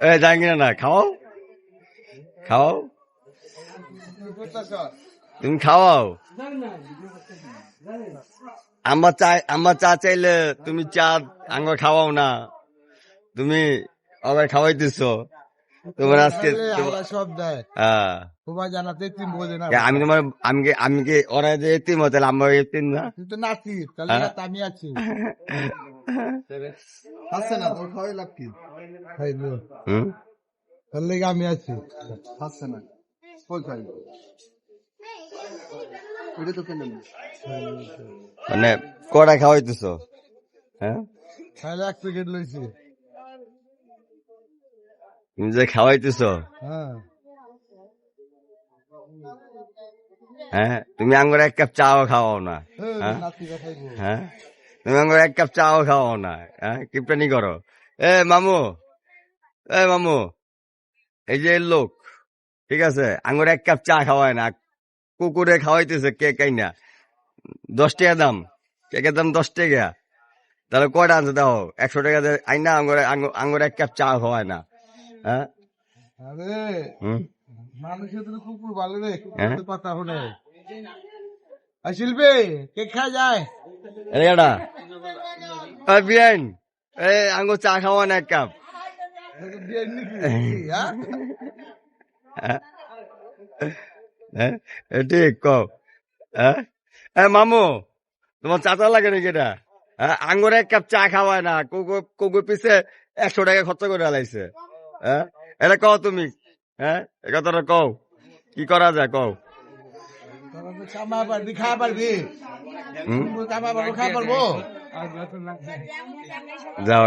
এ জাহাঙ্গীর না খাও খাও তুমি খাওয়াও আমার চা চাইলে তুমি চা আঙ্গ খাওয়াও না তুমি আবার খাওয়াইতেছ তোমার আজকে সব দেয় হ্যাঁ তোমার জানাতে তুমি বোঝে না আমি তোমার আমি কি ওরা যে এতিম তাহলে আমার এতিম না তুই তো নাচি তাহলে আমি আছি হাসছে না তোর খাওয়াই লাভ কি তার লেগে আমি আছি হাসছে না কই খাই ওইটা তো কেন মানে কটা খাওয়াইতেছ হ্যাঁ তাহলে 1 প্যাকেট লইছি তুমি যে খাওয়াইতেছ হ্যাঁ হ্যাঁ তুমি আঙ্গুর 1 কাপ চাও খাওয়াও না হ্যাঁ তুমি আঙ্গুর 1 কাপ চাও খাওয়াও না হ্যাঁ কিপটানি করো এ মামু এই যে লোক ঠিক আছে আঙ্গুর 1 কাপ চা খাওয়ায় না কুকুরে খাওয়াইতেছে কে কাই না 10 টাকা দাম কেকের দাম 10 টাকা তাহলে কয়টা আনছে দাও 100 টাকা আইনা আঙ্গুর 1 কাপ চা খাওয়ায় না হ্যাঁ আরে মানুষের তো কুকুর ভালো রে পাতা হলে শিল্পী কে খাওয়া যায় এটা বিয়ান আঙ্গুর চা খাওয়া না 1 কাপ ঠিক কও মামু তোমার চাচা লাগে নাকি এটা আঙ্গুর 1 কাপ চা খাওয়ায় না কুকুর পিছে 100 টাকা খরচ করে আলাইছে হ্যাঁ এটা কও তুমি হ্যাঁ এ কথাটা কও কি করা যায় কও খাওয়া পারবি যাও